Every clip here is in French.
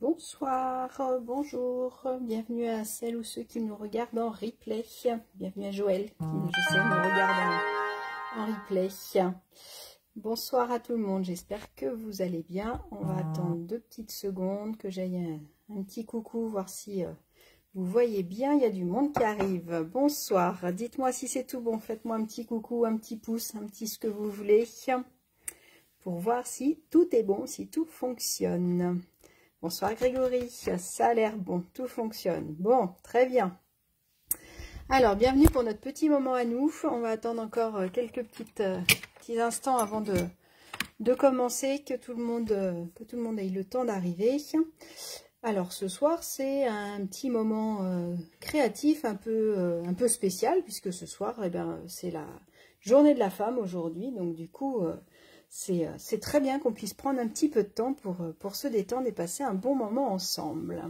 Bonsoir, bonjour, bienvenue à celles ou ceux qui nous regardent en replay. Bienvenue à Joël qui, je sais, nous regarde en replay. Bonsoir à tout le monde, j'espère que vous allez bien. On va attendre 2 petites secondes que j'aille un petit coucou, voir si vous voyez bien. Il y a du monde qui arrive. Bonsoir, dites-moi si c'est tout bon, faites-moi un petit coucou, un petit pouce, un petit ce que vous voulez, pour voir si tout est bon, si tout fonctionne. Bonsoir Grégory, ça a l'air bon, tout fonctionne. Bon, très bien. Alors, bienvenue pour notre petit moment à nous. On va attendre encore quelques petits instants avant de commencer, que tout le monde ait le temps d'arriver. Alors, ce soir, c'est un petit moment créatif, un peu spécial, puisque ce soir, eh ben, c'est la journée de la femme aujourd'hui. Donc, du coup... c'est très bien qu'on puisse prendre un petit peu de temps pour se détendre et passer un bon moment ensemble.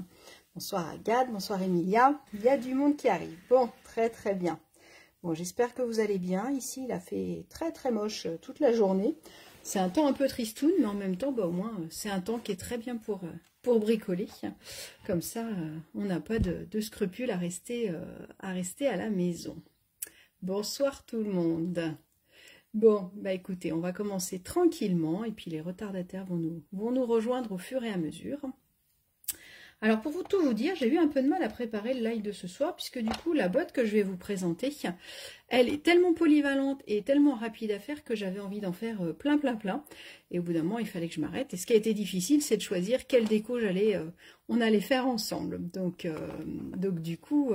Bonsoir Agathe, bonsoir Emilia. Il y a du monde qui arrive. Bon, très très bien. Bon, j'espère que vous allez bien. Ici, il a fait très très moche toute la journée. C'est un temps un peu tristoun, mais en même temps, bah, au moins, c'est un temps qui est très bien pour bricoler. Comme ça, on n'a pas de scrupules à rester à la maison. Bonsoir tout le monde. Bon, bah écoutez, on va commencer tranquillement et puis les retardataires vont nous rejoindre au fur et à mesure. Alors pour tout vous dire, j'ai eu un peu de mal à préparer le live de ce soir puisque du coup la boîte que je vais vous présenter, elle est tellement polyvalente et tellement rapide à faire que j'avais envie d'en faire plein. Et au bout d'un moment, il fallait que je m'arrête. Et ce qui a été difficile, c'est de choisir quelle déco on allait faire ensemble. Donc du coup...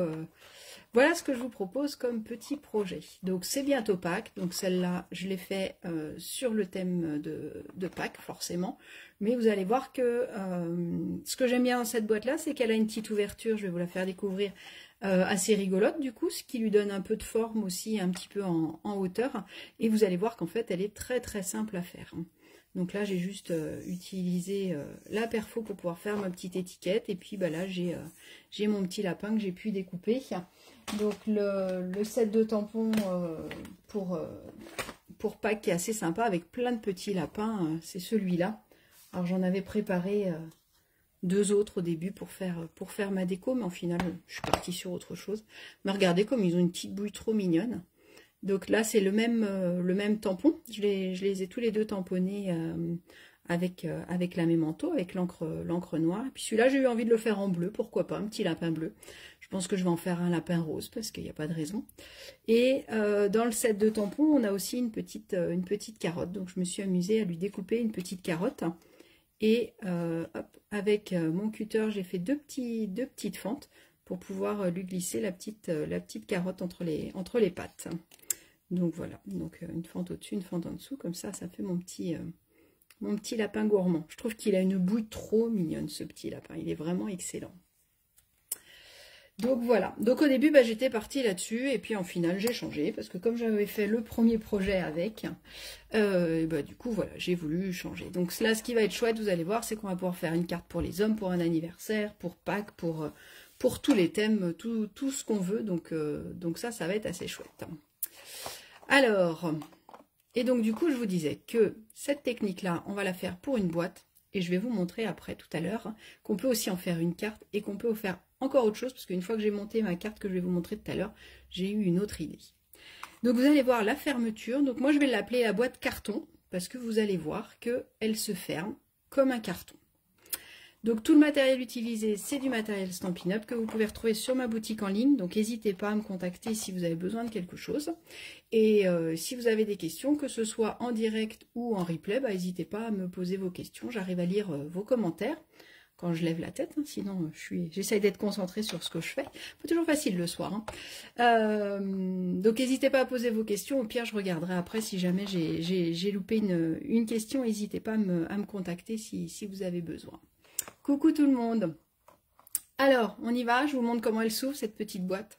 voilà ce que je vous propose comme petit projet. Donc c'est bientôt Pâques, donc celle-là je l'ai fait sur le thème de Pâques forcément. Mais vous allez voir que ce que j'aime bien dans cette boîte-là, c'est qu'elle a une petite ouverture, je vais vous la faire découvrir, assez rigolote du coup, ce qui lui donne un peu de forme aussi, un petit peu en hauteur. Et vous allez voir qu'en fait elle est très très simple à faire. Donc là j'ai juste utilisé la perfo pour pouvoir faire ma petite étiquette. Et puis bah, là j'ai mon petit lapin que j'ai pu découper. Donc le set de tampons pour Pâques qui est assez sympa avec plein de petits lapins, c'est celui-là. Alors j'en avais préparé 2 autres au début pour faire ma déco, mais en final je suis partie sur autre chose. Mais regardez comme ils ont une petite bouille trop mignonne. Donc là c'est le même tampon, je les ai tous les deux tamponnés avec la même manteau, avec l'encre noire. Et puis celui-là, j'ai eu envie de le faire en bleu, pourquoi pas, un petit lapin bleu. Je pense que je vais en faire un lapin rose, parce qu'il n'y a pas de raison. Et dans le set de tampons, on a aussi une petite carotte. Donc je me suis amusée à lui découper une petite carotte. Et hop, avec mon cutter, j'ai fait deux petites fentes pour pouvoir lui glisser la petite carotte entre les pattes. Donc voilà, donc une fente au-dessus, une fente en dessous, comme ça fait mon petit lapin gourmand. Je trouve qu'il a une bouille trop mignonne, ce petit lapin. Il est vraiment excellent. Donc voilà. Donc au début, bah, j'étais partie là-dessus. Et puis en final, j'ai changé. Parce que comme j'avais fait le premier projet avec, bah, du coup, voilà, j'ai voulu changer. Donc là, ce qui va être chouette, vous allez voir, c'est qu'on va pouvoir faire une carte pour les hommes, pour un anniversaire, pour Pâques, pour tous les thèmes, tout ce qu'on veut. Donc ça va être assez chouette. Alors... Et donc du coup je vous disais que cette technique là on va la faire pour une boîte et je vais vous montrer après tout à l'heure qu'on peut aussi en faire une carte et qu'on peut en faire encore autre chose parce qu'une fois que j'ai monté ma carte que je vais vous montrer tout à l'heure, j'ai eu une autre idée. Donc vous allez voir la fermeture, donc moi je vais l'appeler la boîte carton parce que vous allez voir qu'elle se ferme comme un carton. Donc tout le matériel utilisé, c'est du matériel Stampin' Up que vous pouvez retrouver sur ma boutique en ligne. Donc n'hésitez pas à me contacter si vous avez besoin de quelque chose. Et si vous avez des questions, que ce soit en direct ou en replay, bah, n'hésitez pas à me poser vos questions. J'arrive à lire vos commentaires quand je lève la tête. Hein, sinon, j'essaye d'être concentrée sur ce que je fais. Pas toujours facile le soir. Hein. Donc n'hésitez pas à poser vos questions. Au pire, je regarderai après si jamais j'ai loupé une question. N'hésitez pas à me contacter si vous avez besoin. Coucou tout le monde. Alors, on y va, je vous montre comment elle s'ouvre cette petite boîte.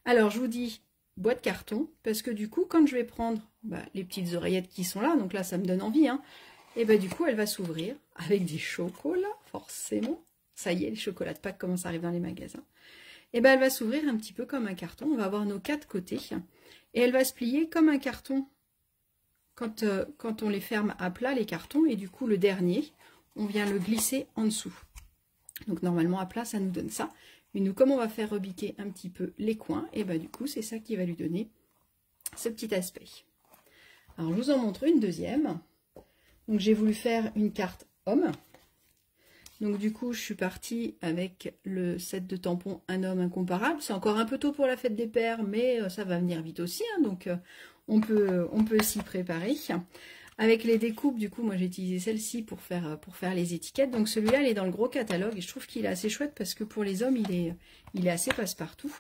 Alors, je vous dis boîte carton, parce que du coup, quand je vais prendre les petites oreillettes qui sont là, donc là, ça me donne envie, hein, et du coup, elle va s'ouvrir avec des chocolats, forcément. Ça y est, les chocolats de Pâques commencent à arriver dans les magasins. Et elle va s'ouvrir un petit peu comme un carton. On va avoir nos 4 côtés, et elle va se plier comme un carton quand on les ferme à plat, les cartons, et du coup, le dernier, on vient le glisser en dessous. Donc normalement à plat, ça nous donne ça. Mais nous, comme on va faire rebiquer un petit peu les coins, et bah du coup, c'est ça qui va lui donner ce petit aspect. Alors, je vous en montre une deuxième. Donc, j'ai voulu faire une carte homme. Donc, du coup, je suis partie avec le set de tampons Un homme incomparable. C'est encore un peu tôt pour la fête des pères, mais ça va venir vite aussi. Hein, donc, on peut s'y préparer. Avec les découpes, du coup, moi, j'ai utilisé celle-ci pour faire les étiquettes. Donc, celui-là, il est dans le gros catalogue. Et je trouve qu'il est assez chouette parce que pour les hommes, il est assez passe-partout.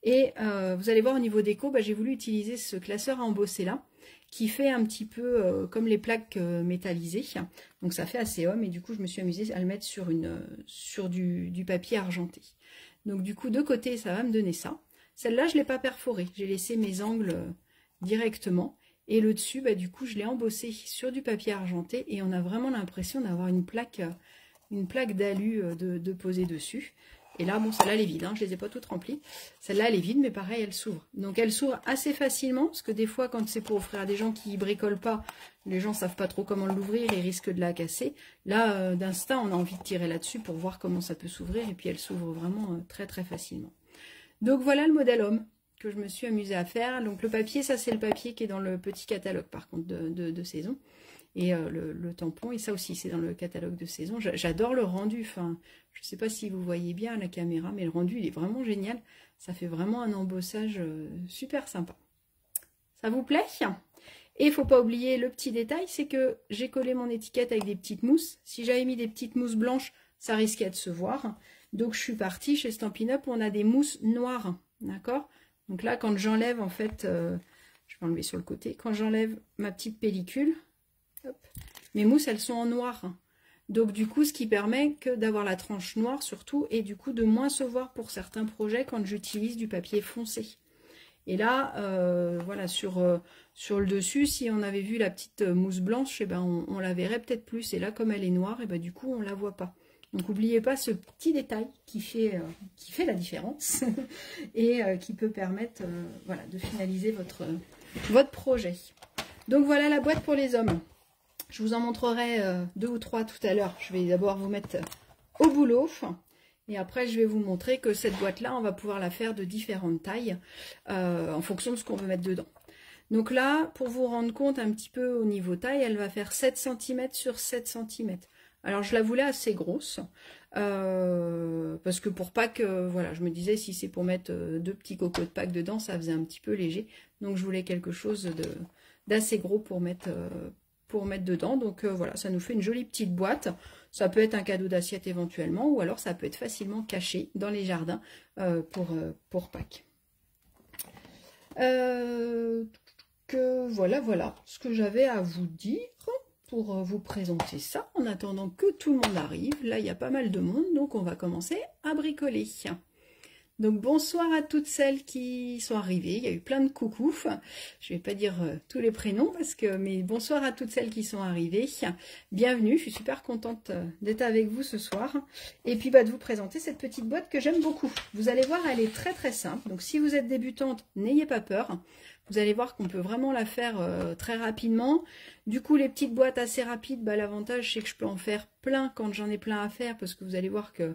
Et vous allez voir au niveau déco, j'ai voulu utiliser ce classeur à embosser là, qui fait un petit peu comme les plaques métallisées. Donc ça fait assez homme et du coup je me suis amusée à le mettre sur du papier argenté. Donc du coup de côté ça va me donner ça. Celle-là je ne l'ai pas perforée, j'ai laissé mes angles directement. Et le dessus, du coup je l'ai embossé sur du papier argenté et on a vraiment l'impression d'avoir une plaque d'alu de poser dessus. Et là, bon, celle-là, elle est vide, hein, je ne les ai pas toutes remplies. Celle-là, elle est vide, mais pareil, elle s'ouvre. Donc, elle s'ouvre assez facilement, parce que des fois, quand c'est pour offrir à des gens qui ne bricolent pas, les gens ne savent pas trop comment l'ouvrir et risquent de la casser. Là, d'instinct, on a envie de tirer là-dessus pour voir comment ça peut s'ouvrir, et puis elle s'ouvre vraiment très, très facilement. Donc, voilà le modèle homme que je me suis amusée à faire. Donc, le papier, ça, c'est le papier qui est dans le petit catalogue, par contre, de saison. Et le tampon, et ça aussi, c'est dans le catalogue de saison. J'adore le rendu. Enfin, je ne sais pas si vous voyez bien à la caméra, mais le rendu, il est vraiment génial. Ça fait vraiment un embossage super sympa. Ça vous plaît? Et il ne faut pas oublier le petit détail, c'est que j'ai collé mon étiquette avec des petites mousses. Si j'avais mis des petites mousses blanches, ça risquait de se voir. Donc, je suis partie chez Stampin' Up où on a des mousses noires. D'accord? Donc là, quand j'enlève, en fait, je vais enlever sur le côté, quand j'enlève ma petite pellicule, hop, mes mousses, elles sont en noir. Donc, du coup, ce qui permet que d'avoir la tranche noire surtout et du coup de moins se voir pour certains projets quand j'utilise du papier foncé. Et là, voilà, sur le dessus, si on avait vu la petite mousse blanche, on la verrait peut-être plus. Et là, comme elle est noire, et du coup, on ne la voit pas. Donc, n'oubliez pas ce petit détail qui fait la différence et qui peut permettre voilà, de finaliser votre projet. Donc, voilà la boîte pour les hommes. Je vous en montrerai 2 ou 3 tout à l'heure. Je vais d'abord vous mettre au boulot. Et après, je vais vous montrer que cette boîte-là, on va pouvoir la faire de différentes tailles en fonction de ce qu'on veut mettre dedans. Donc là, pour vous rendre compte un petit peu au niveau taille, elle va faire 7 cm sur 7 cm. Alors, je la voulais assez grosse parce que pour Pâques, voilà, je me disais si c'est pour mettre 2 petits cocos de Pâques dedans, ça faisait un petit peu léger. Donc, je voulais quelque chose d'assez gros pour mettre dedans. Donc voilà, ça nous fait une jolie petite boîte. Ça peut être un cadeau d'assiette éventuellement, ou alors ça peut être facilement caché dans les jardins pour Pâques. Voilà ce que j'avais à vous dire pour vous présenter ça. En attendant que tout le monde arrive, là il y a pas mal de monde, donc on va commencer à bricoler. Donc bonsoir à toutes celles qui sont arrivées, il y a eu plein de coucou, je ne vais pas dire tous les prénoms, mais bonsoir à toutes celles qui sont arrivées, bienvenue, je suis super contente d'être avec vous ce soir, et puis de vous présenter cette petite boîte que j'aime beaucoup. Vous allez voir, elle est très très simple, donc si vous êtes débutante, n'ayez pas peur, vous allez voir qu'on peut vraiment la faire très rapidement. Du coup, les petites boîtes assez rapides, l'avantage c'est que je peux en faire plein quand j'en ai plein à faire, parce que vous allez voir que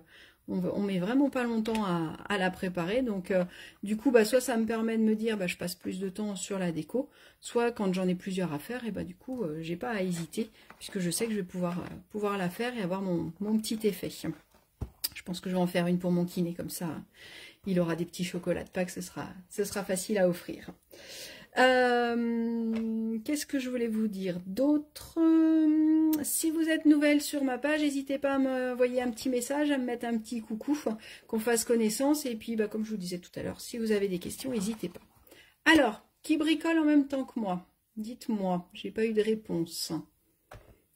on met vraiment pas longtemps à la préparer. Donc, du coup, soit ça me permet de me dire, je passe plus de temps sur la déco, soit quand j'en ai plusieurs à faire, et du coup, j'ai pas à hésiter, puisque je sais que je vais pouvoir la faire et avoir mon petit effet. Je pense que je vais en faire une pour mon kiné, comme ça, il aura des petits chocolats de Pâques, ce sera facile à offrir. Qu'est-ce que je voulais vous dire d'autre? Si vous êtes nouvelle sur ma page, n'hésitez pas à m'envoyer un petit message, à me mettre un petit coucou, qu'on fasse connaissance. Et puis, comme je vous disais tout à l'heure, si vous avez des questions, n'hésitez pas. Alors, qui bricole en même temps que moi? Dites-moi, j'ai pas eu de réponse.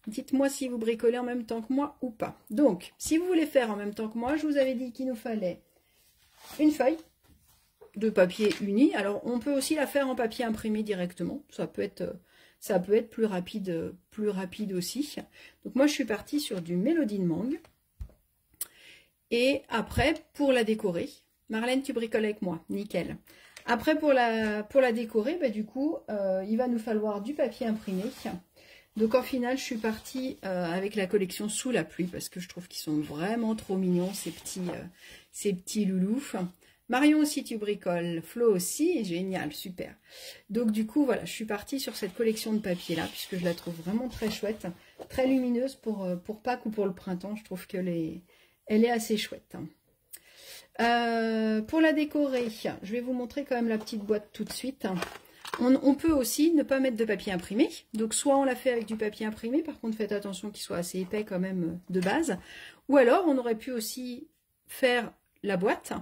Dites-moi si vous bricolez en même temps que moi ou pas. Donc, si vous voulez faire en même temps que moi, je vous avais dit qu'il nous fallait une feuille de papier uni. Alors, on peut aussi la faire en papier imprimé directement. Ça peut être plus rapide aussi. Donc, moi, je suis partie sur du Mélodie de mangue. Et après, pour la décorer, Marlène, tu bricoles avec moi. Nickel. Après, pour la décorer, du coup, il va nous falloir du papier imprimé. Donc en final, je suis partie avec la collection Sous la pluie parce que je trouve qu'ils sont vraiment trop mignons, ces petits loulous. Marion aussi, tu bricoles. Flo aussi, génial, super. Donc du coup, voilà, je suis partie sur cette collection de papier là, puisque je la trouve vraiment très chouette, très lumineuse pour Pâques ou pour le printemps. Je trouve qu'elle elle est assez chouette. Pour la décorer, je vais vous montrer quand même la petite boîte tout de suite. On peut aussi ne pas mettre de papier imprimé. Donc soit on l'a fait avec du papier imprimé, par contre faites attention qu'il soit assez épais quand même de base. Ou alors on aurait pu aussi faire la boîte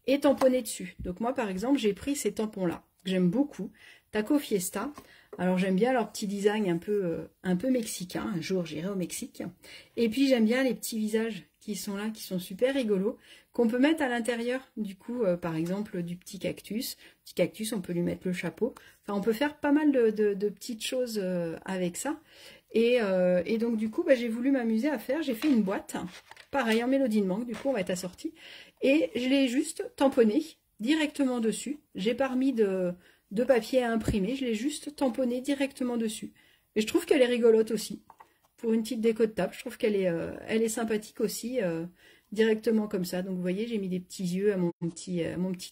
et tamponner dessus. Donc moi par exemple j'ai pris ces tampons là, que j'aime beaucoup. Taco Fiesta. Alors j'aime bien leur petit design un peu mexicain. Un jour j'irai au Mexique. Et puis j'aime bien les petits visages qui sont là, qui sont super rigolos, qu'on peut mettre à l'intérieur du coup, par exemple du petit cactus. Petit cactus, on peut lui mettre le chapeau. Enfin, on peut faire pas mal de petites choses avec ça. Et donc du coup, bah, j'ai voulu m'amuser à faire. J'ai fait une boîte, pareil en mélodie de mangue. Du coup, on va être assorti. Et je l'ai juste tamponné directement dessus. J'ai pas remis de papier à imprimer. Je l'ai juste tamponné directement dessus. Et je trouve qu'elle est rigolote aussi. Pour une petite déco de table, je trouve qu'elle est sympathique aussi, directement comme ça. Donc vous voyez, j'ai mis des petits yeux à mon petit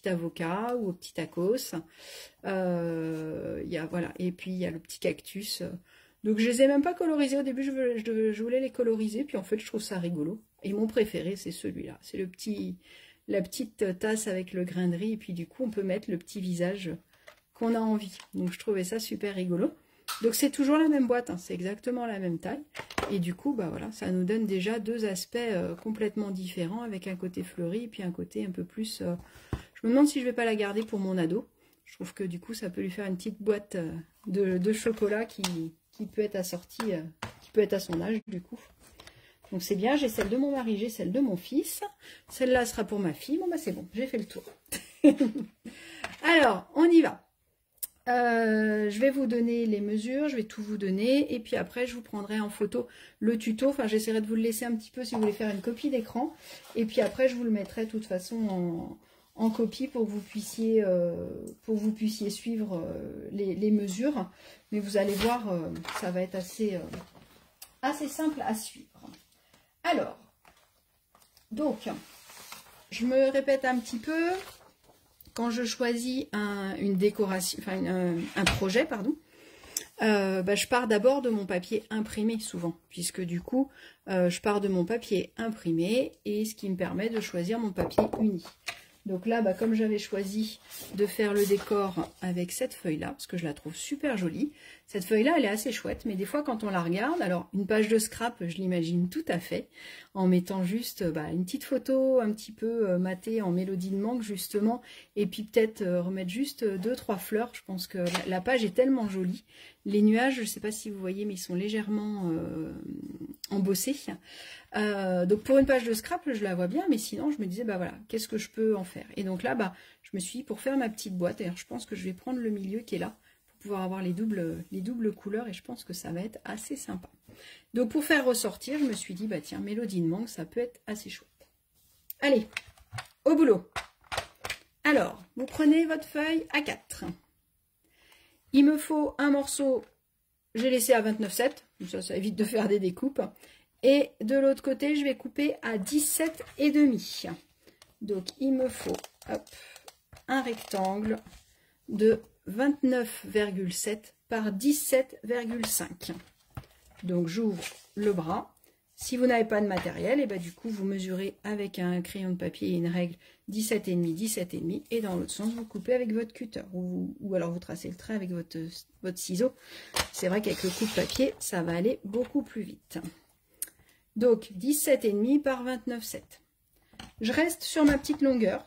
avocat ou au petit tacos. Voilà. Et puis il y a le petit cactus. Donc je les ai même pas colorisés. Au début, je voulais les coloriser, puis en fait, je trouve ça rigolo. Et mon préféré, c'est celui-là. C'est la petite tasse avec le grain de riz. Et puis du coup, on peut mettre le petit visage qu'on a envie. Donc je trouvais ça super rigolo. Donc c'est toujours la même boîte, hein, c'est exactement la même taille. Et du coup, bah voilà, ça nous donne déjà deux aspects complètement différents, avec un côté fleuri et puis un côté un peu plus... Je me demande si je vais pas la garder pour mon ado. Je trouve que du coup, ça peut lui faire une petite boîte de chocolat qui peut être assortie, qui peut être à son âge du coup. Donc c'est bien, j'ai celle de mon mari, j'ai celle de mon fils. Celle-là sera pour ma fille. Bon bah c'est bon, j'ai fait le tour. Alors, on y va. Je vais vous donner les mesures, je vais tout vous donner et puis après je vous prendrai en photo le tuto, enfin j'essaierai de vous le laisser un petit peu si vous voulez faire une copie d'écran et puis après je vous le mettrai de toute façon en copie pour que vous puissiez suivre les mesures, mais vous allez voir, ça va être assez simple à suivre. Alors, donc, je me répète un petit peu. Quand je choisis une décoration, enfin un projet, pardon, bah, je pars d'abord de mon papier imprimé souvent, puisque du coup, je pars de mon papier imprimé et ce qui me permet de choisir mon papier uni. Donc là, bah, comme j'avais choisi de faire le décor avec cette feuille-là, parce que je la trouve super jolie, cette feuille-là, elle est assez chouette, mais des fois, quand on la regarde, alors une page de scrap, je l'imagine tout à fait, en mettant juste une petite photo un petit peu matée en mélodie de mangue, justement, et puis peut-être remettre juste 2-3 fleurs. Je pense que la page est tellement jolie. Les nuages, je ne sais pas si vous voyez, mais ils sont légèrement embossés. Donc pour une page de scrap, je la vois bien, mais sinon, je me disais, bah voilà, qu'est-ce que je peux en faire? Et donc là, bah, je me suis dit, pour faire ma petite boîte, d'ailleurs, je pense que je vais prendre le milieu qui est là, pouvoir avoir les doubles couleurs et je pense que ça va être assez sympa. Donc pour faire ressortir, je me suis dit, bah tiens, mélodie de mangue, ça peut être assez chouette. Allez, au boulot. Alors, vous prenez votre feuille A4. Il me faut un morceau, j'ai laissé à 29,7, ça évite de faire des découpes. Et de l'autre côté, je vais couper à 17,5. Donc il me faut un rectangle de 29,7 par 17,5. Donc j'ouvre le bras. Si vous n'avez pas de matériel, et ben du coup vous mesurez avec un crayon de papier et une règle 17,5, 17,5 et dans l'autre sens vous coupez avec votre cutter ou alors vous tracez le trait avec votre ciseau. C'est vrai qu'avec le coupe-papier ça va aller beaucoup plus vite. Donc 17,5 par 29,7. Je reste sur ma petite longueur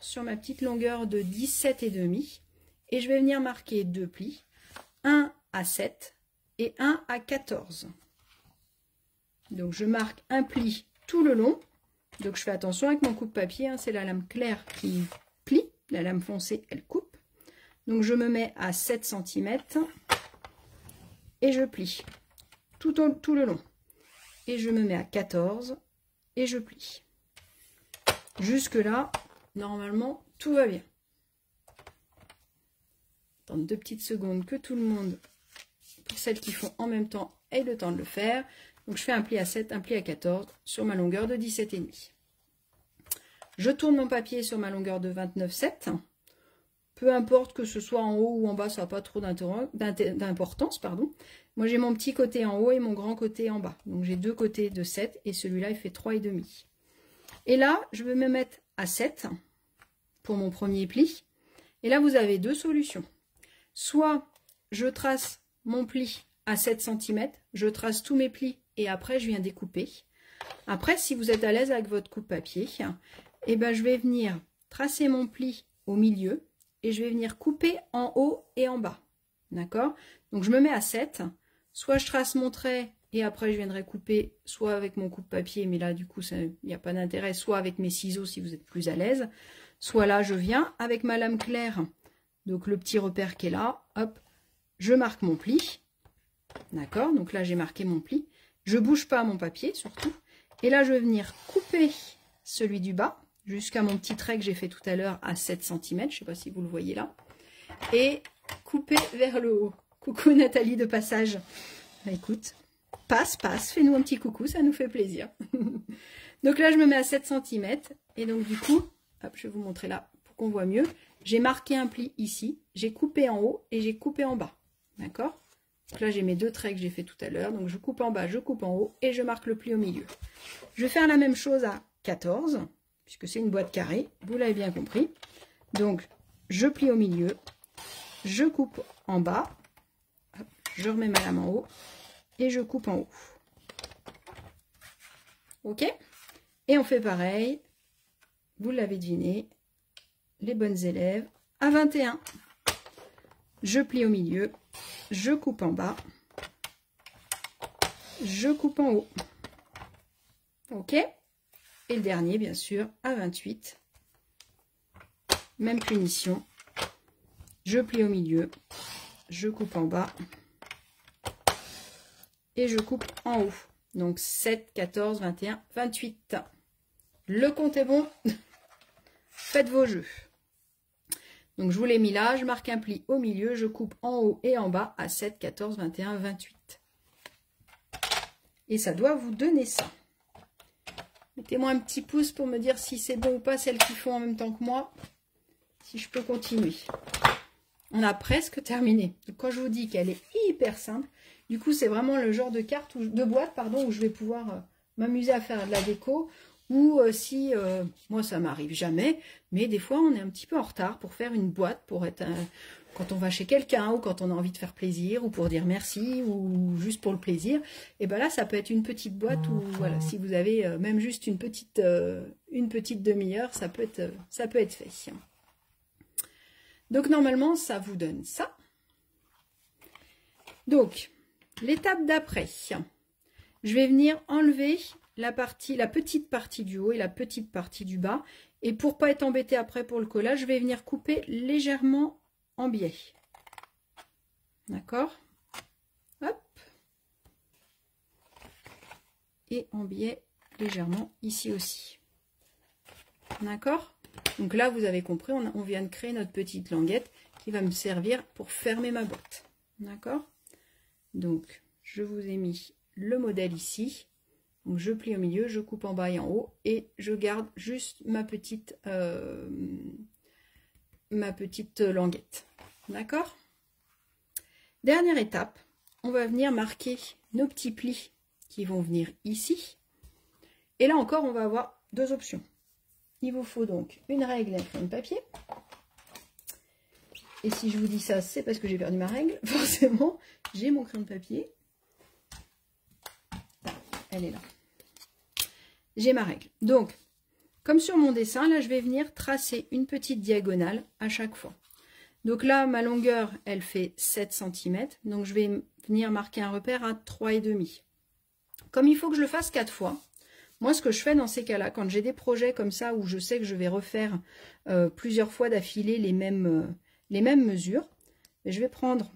de 17,5 et je vais venir marquer deux plis, un à 7 et un à 14. Donc je marque un pli tout le long. Donc je fais attention avec mon coupe-papier, hein, c'est la lame claire qui plie, la lame foncée elle coupe. Donc je me mets à 7 cm et je plie tout le long. Et je me mets à 14 et je plie. Jusque là, normalement, tout va bien. Attends 2 petites secondes que tout le monde celles qui font en même temps aient le temps de le faire. Donc je fais un pli à 7, un pli à 14 sur ma longueur de 17,5. Je tourne mon papier sur ma longueur de 29,7. Peu importe que ce soit en haut ou en bas, ça n'a pas trop d'importance, pardon. Moi, j'ai mon petit côté en haut et mon grand côté en bas. Donc, j'ai deux côtés de 7 et celui-là, il fait 3,5. Et là, je vais me mettre à 7 pour mon premier pli. Et là, vous avez deux solutions. Soit je trace mon pli à 7 cm, je trace tous mes plis et après, je viens découper. Après, si vous êtes à l'aise avec votre coupe-papier, eh ben, je vais venir tracer mon pli au milieu. Et je vais venir couper en haut et en bas. D'accord? Donc je me mets à 7. Soit je trace mon trait et après je viendrai couper soit avec mon coupe-papier, mais là du coup il n'y a pas d'intérêt, soit avec mes ciseaux si vous êtes plus à l'aise. Soit là je viens avec ma lame claire, donc le petit repère qui est là, hop, je marque mon pli. D'accord? Donc là j'ai marqué mon pli. Je ne bouge pas mon papier surtout. Et là je vais venir couper celui du bas. Jusqu'à mon petit trait que j'ai fait tout à l'heure à 7 cm, je ne sais pas si vous le voyez là, et couper vers le haut. Coucou Nathalie de passage. Bah, écoute, passe, fais-nous un petit coucou, ça nous fait plaisir. Donc là, je me mets à 7 cm, et donc du coup, hop, je vais vous montrer là pour qu'on voit mieux. J'ai marqué un pli ici, j'ai coupé en haut et j'ai coupé en bas. D'accord? Donc là, j'ai mes deux traits que j'ai fait tout à l'heure, donc je coupe en bas, je coupe en haut, et je marque le pli au milieu. Je vais faire la même chose à 14 puisque c'est une boîte carrée, vous l'avez bien compris. Donc, je plie au milieu, je coupe en bas, hop, je remets ma lame en haut, et je coupe en haut. Ok? Et on fait pareil, vous l'avez deviné, les bonnes élèves, à 21. Je plie au milieu, je coupe en bas, je coupe en haut. Ok? Et le dernier, bien sûr, à 28. Même punition. Je plie au milieu. Je coupe en bas. Et je coupe en haut. Donc 7, 14, 21, 28. Le compte est bon. Faites vos jeux. Donc je vous l'ai mis là. Je marque un pli au milieu. Je coupe en haut et en bas à 7, 14, 21, 28. Et ça doit vous donner ça. Mettez-moi un petit pouce pour me dire si c'est bon ou pas, celles qui font en même temps que moi. Si je peux continuer. On a presque terminé. Donc, quand je vous dis qu'elle est hyper simple, du coup, c'est vraiment le genre de carte, de boîte, pardon, où je vais pouvoir m'amuser à faire de la déco. Ou si, moi, ça m'arrive jamais, mais des fois, on est un petit peu en retard pour faire une boîte, pour être... quand on va chez quelqu'un ou quand on a envie de faire plaisir ou pour dire merci ou juste pour le plaisir, et ben là ça peut être une petite boîte où voilà, si vous avez même juste une petite demi-heure, ça peut être fait. Donc normalement ça vous donne ça. Donc l'étape d'après, je vais venir enlever la petite partie du haut et la petite partie du bas, et pour pas être embêté après pour le collage, je vais venir couper légèrement en biais. D'accord? Hop. Et en biais légèrement ici aussi. D'accord? Donc là, vous avez compris, on vient de créer notre petite languette qui va me servir pour fermer ma boîte. D'accord? Donc, je vous ai mis le modèle ici. Donc, je plie au milieu, je coupe en bas et en haut et je garde juste ma petite languette. D'accord? Dernière étape, on va venir marquer nos petits plis qui vont venir ici. Et là encore, on va avoir deux options. Il vous faut donc une règle et un crayon de papier. Et si je vous dis ça, c'est parce que j'ai perdu ma règle. Forcément, j'ai mon crayon de papier. Elle est là. J'ai ma règle. Donc, comme sur mon dessin, là, je vais venir tracer une petite diagonale à chaque fois. Donc là, ma longueur, elle fait 7 cm. Donc, je vais venir marquer un repère à 3,5. Comme il faut que je le fasse 4 fois, moi, ce que je fais dans ces cas-là, quand j'ai des projets comme ça, où je sais que je vais refaire plusieurs fois d'affilée les mêmes mesures, je vais prendre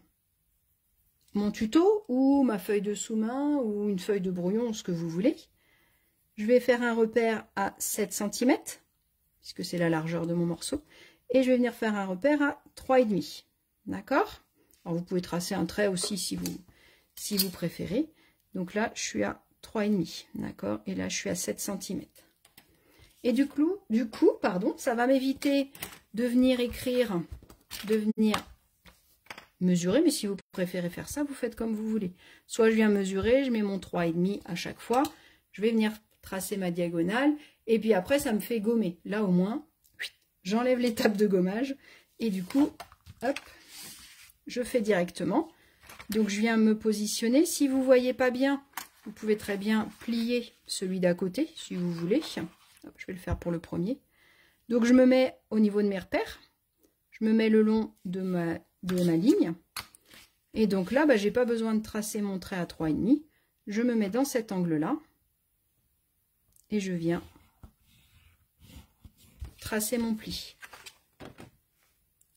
mon tuto ou ma feuille de sous-main ou une feuille de brouillon, ce que vous voulez. Je vais faire un repère à 7 cm, puisque c'est la largeur de mon morceau. Et je vais venir faire un repère à 3,5. D'accord? Alors, vous pouvez tracer un trait aussi si si vous préférez. Donc là, je suis à 3,5, d'accord? Et là, je suis à 7 cm. Et du coup, ça va m'éviter de venir écrire, de venir mesurer. Mais si vous préférez faire ça, vous faites comme vous voulez. Soit je viens mesurer, je mets mon 3,5 à chaque fois. Je vais venir tracer ma diagonale. Et puis après, ça me fait gommer. Là, au moins, j'enlève l'étape de gommage. Et du coup, hop, je fais directement. Donc, je viens me positionner. Si vous ne voyez pas bien, vous pouvez très bien plier celui d'à côté, si vous voulez. Hop, je vais le faire pour le premier. Donc, je me mets au niveau de mes repères. Je me mets le long de ma ligne. Et donc là, je n'ai pas besoin de tracer mon trait à 3,5. Je me mets dans cet angle-là. Et je viens tracer mon pli.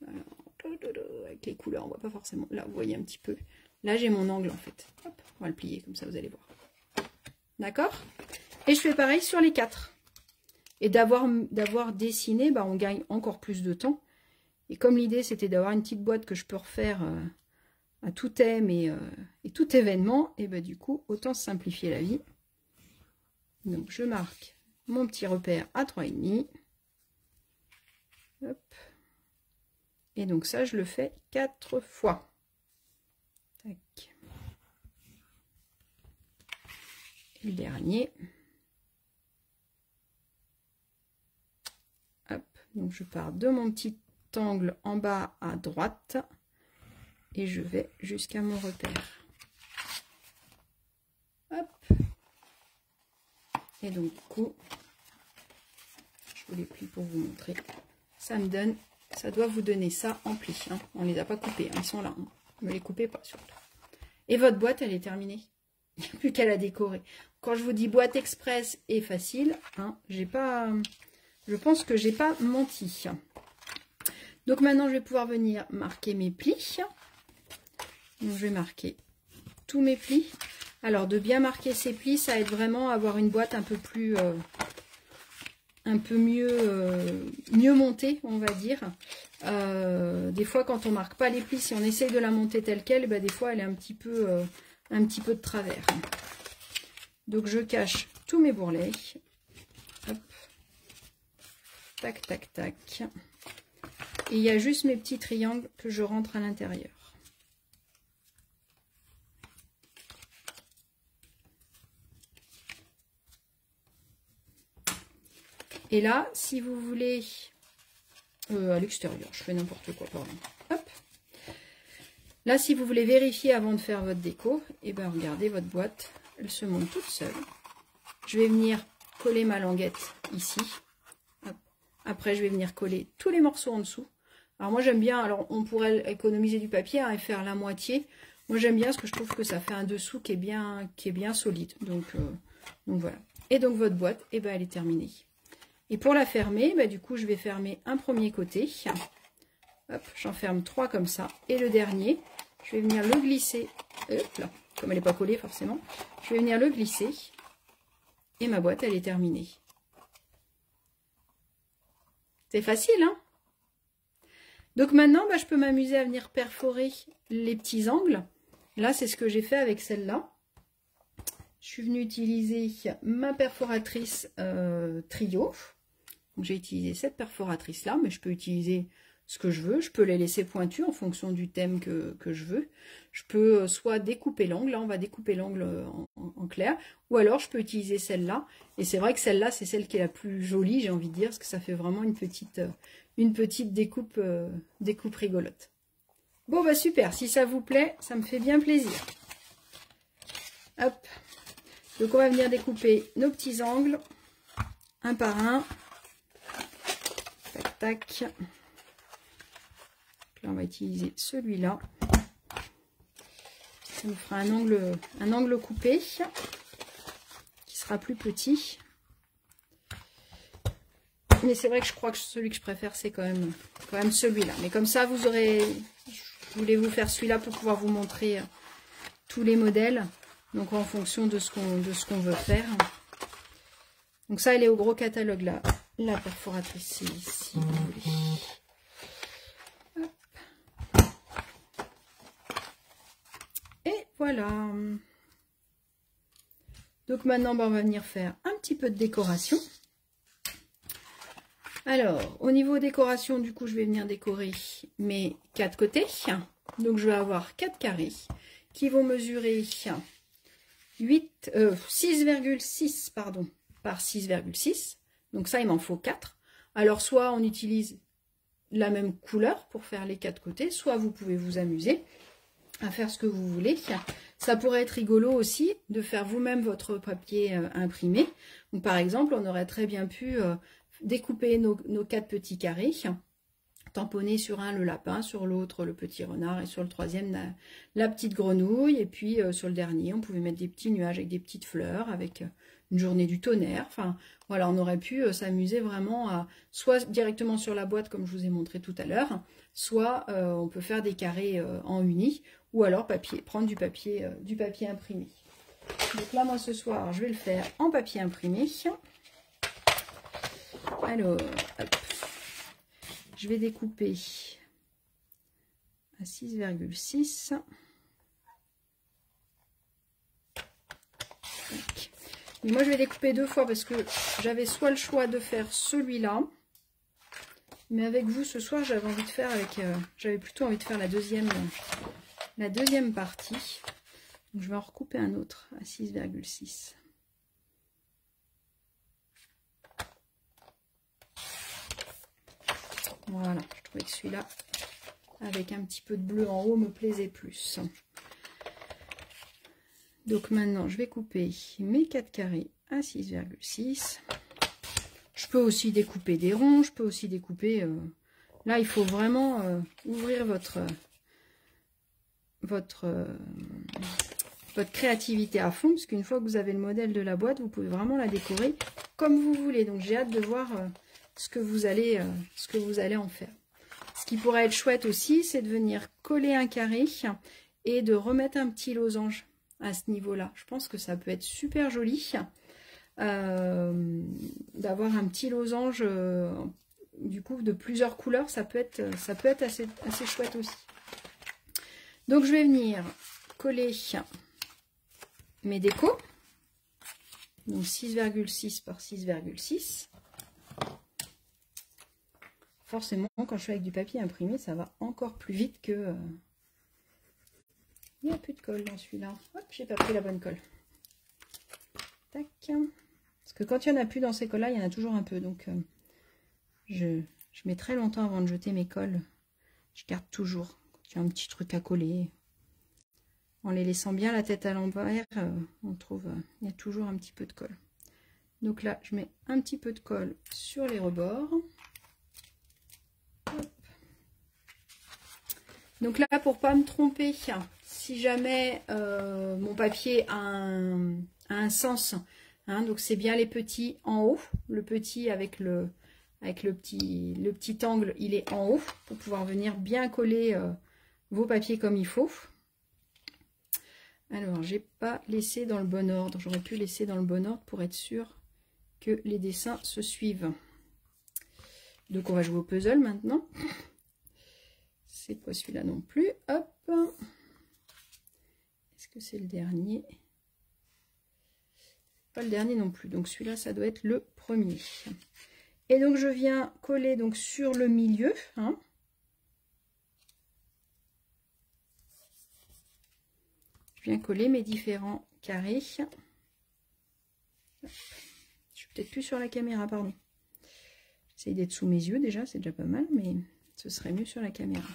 Alors, avec les couleurs, on ne voit pas forcément. Là, vous voyez un petit peu. Là, j'ai mon angle en fait. Hop, on va le plier comme ça, vous allez voir. D'accord? Et je fais pareil sur les 4. Et d'avoir dessiné, on gagne encore plus de temps. Et comme l'idée, c'était d'avoir une petite boîte que je peux refaire à tout thème et tout événement, et du coup, autant se simplifier la vie. Donc, je marque mon petit repère à 3,5. Hop. Et donc, ça, je le fais 4 fois. Tac. Et le dernier. Hop. Donc, je pars de mon petit angle en bas à droite. Et je vais jusqu'à mon repère. Hop. Et donc, du coup, je vous les plie pour vous montrer. Ça doit vous donner ça en pli. Hein. On ne les a pas coupés, hein. Ils sont là. Hein. Ne me les coupez pas, surtout. Et votre boîte, elle est terminée. Il n'y a plus qu'à la décorer. Quand je vous dis boîte express et facile, hein, je pense que j'ai pas menti. Donc maintenant, je vais pouvoir venir marquer mes plis. Donc, je vais marquer tous mes plis. Alors, de bien marquer ces plis, ça aide vraiment à avoir une boîte un peu plus... un peu mieux montée, on va dire. Des fois, quand on marque pas les plis, si on essaye de la monter telle qu'elle, des fois, elle est un petit peu de travers. Donc, je cache tous mes bourrelets. Hop. Tac, tac, tac. Et il y a juste mes petits triangles que je rentre à l'intérieur. Et là, si vous voulez, à l'extérieur, je fais n'importe quoi, pardon. Hop. Là, si vous voulez vérifier avant de faire votre déco, et regardez votre boîte, elle se monte toute seule. Je vais venir coller ma languette ici. Hop. Après, je vais venir coller tous les morceaux en dessous. Alors moi, j'aime bien, alors on pourrait économiser du papier et faire la moitié. Moi, j'aime bien parce que je trouve que ça fait un dessous qui est bien solide. Donc voilà. Et donc, votre boîte, elle est terminée. Et pour la fermer, du coup, je vais fermer un premier côté. Hop, j'en ferme 3 comme ça. Et le dernier, je vais venir le glisser. Hop là, comme elle n'est pas collée forcément. Je vais venir le glisser. Et ma boîte, elle est terminée. C'est facile, hein? Donc maintenant, je peux m'amuser à venir perforer les petits angles. Là, c'est ce que j'ai fait avec celle-là. Je suis venue utiliser ma perforatrice trio. J'ai utilisé cette perforatrice là, mais je peux utiliser ce que je veux. Je peux les laisser pointues en fonction du thème que je veux. Je peux soit découper l'angle, là on va découper l'angle en clair, ou alors je peux utiliser celle-là. Et c'est vrai que celle-là, c'est celle qui est la plus jolie, j'ai envie de dire, parce que ça fait vraiment une petite découpe rigolote. Bon super, si ça vous plaît, ça me fait bien plaisir. Hop. Donc on va venir découper nos petits angles, un par un. Tac, tac. Là, on va utiliser celui-là. Ça nous fera un angle coupé qui sera plus petit. Mais c'est vrai que je crois que celui que je préfère, c'est quand même celui-là. Mais comme ça, vous aurez... Je voulais vous faire celui-là pour pouvoir vous montrer tous les modèles. Donc, en fonction de ce qu'on veut faire. Donc, ça, elle est au gros catalogue, là. La perforatrice, si vous voulez. Hop. Et voilà. Voilà. Donc maintenant, on va venir faire un petit peu de décoration. Alors, au niveau décoration, du coup, je vais venir décorer mes 4 côtés. Donc, je vais avoir 4 carrés qui vont mesurer 6,6 pardon, par 6,6. Donc ça, il m'en faut 4. Alors, soit on utilise la même couleur pour faire les 4 côtés, soit vous pouvez vous amuser à faire ce que vous voulez. Ça pourrait être rigolo aussi de faire vous-même votre papier imprimé. Donc, par exemple, on aurait très bien pu découper nos 4 petits carrés, tamponner sur un le lapin, sur l'autre le petit renard et sur le troisième la petite grenouille. Et puis sur le dernier, on pouvait mettre des petits nuages avec des petites fleurs, avec une journée du tonnerre. Enfin, voilà, on aurait pu s'amuser vraiment à soit directement sur la boîte comme je vous ai montré tout à l'heure, soit on peut faire des carrés en uni, ou alors prendre du papier imprimé. Donc là, moi ce soir, je vais le faire en papier imprimé. Alors, hop. Je vais découper à 6,6. Mais moi, je vais découper 2 fois parce que j'avais soit le choix de faire celui-là, mais avec vous ce soir, j'avais envie de faire j'avais plutôt envie de faire la deuxième partie. Donc, je vais en recouper un autre à 6,6. Voilà, je trouvais que celui-là, avec un petit peu de bleu en haut, me plaisait plus. Donc maintenant, je vais couper mes 4 carrés à 6,6. Je peux aussi découper des ronds, je peux aussi découper... Là, il faut vraiment ouvrir votre créativité à fond, parce qu'une fois que vous avez le modèle de la boîte, vous pouvez vraiment la décorer comme vous voulez. Donc j'ai hâte de voir... ce que vous allez en faire. Ce qui pourrait être chouette aussi, c'est de venir coller un carré et de remettre un petit losange à ce niveau-là. Je pense que ça peut être super joli d'avoir un petit losange du coup de plusieurs couleurs. Ça peut être assez chouette aussi. Donc je vais venir coller mes décos. Donc 6,6 par 6,6. Forcément, quand je suis avec du papier imprimé, ça va encore plus vite que... Il n'y a plus de colle dans celui-là. Hop, j'ai pas pris la bonne colle. Tac. Parce que quand il n'y en a plus dans ces colles-là, il y en a toujours un peu. Donc, je mets très longtemps avant de jeter mes colles. Je garde toujours. Quand il y a un petit truc à coller. En les laissant bien la tête à l'envers, on trouve... il y a toujours un petit peu de colle. Donc là, je mets un petit peu de colle sur les rebords. Hop. Donc là, pour pas me tromper, si jamais mon papier a un sens, hein, donc c'est bien les petits en haut, le petit avec le petit angle, il est en haut pour pouvoir venir bien coller vos papiers comme il faut. Alors, j'ai pas laissé dans le bon ordre, j'aurais pu laisser dans le bon ordre pour être sûr que les dessins se suivent. Donc on va jouer au puzzle maintenant. C'est pas celui-là non plus. Hop. Est-ce que c'est le dernier? Pas le dernier non plus. Donc celui-là, ça doit être le premier. Et donc je viens coller donc sur le milieu. Hein. Je viens coller mes différents carrés. Je suis peut-être plus sur la caméra, pardon. J'essaie d'être sous mes yeux déjà, c'est déjà pas mal, mais ce serait mieux sur la caméra.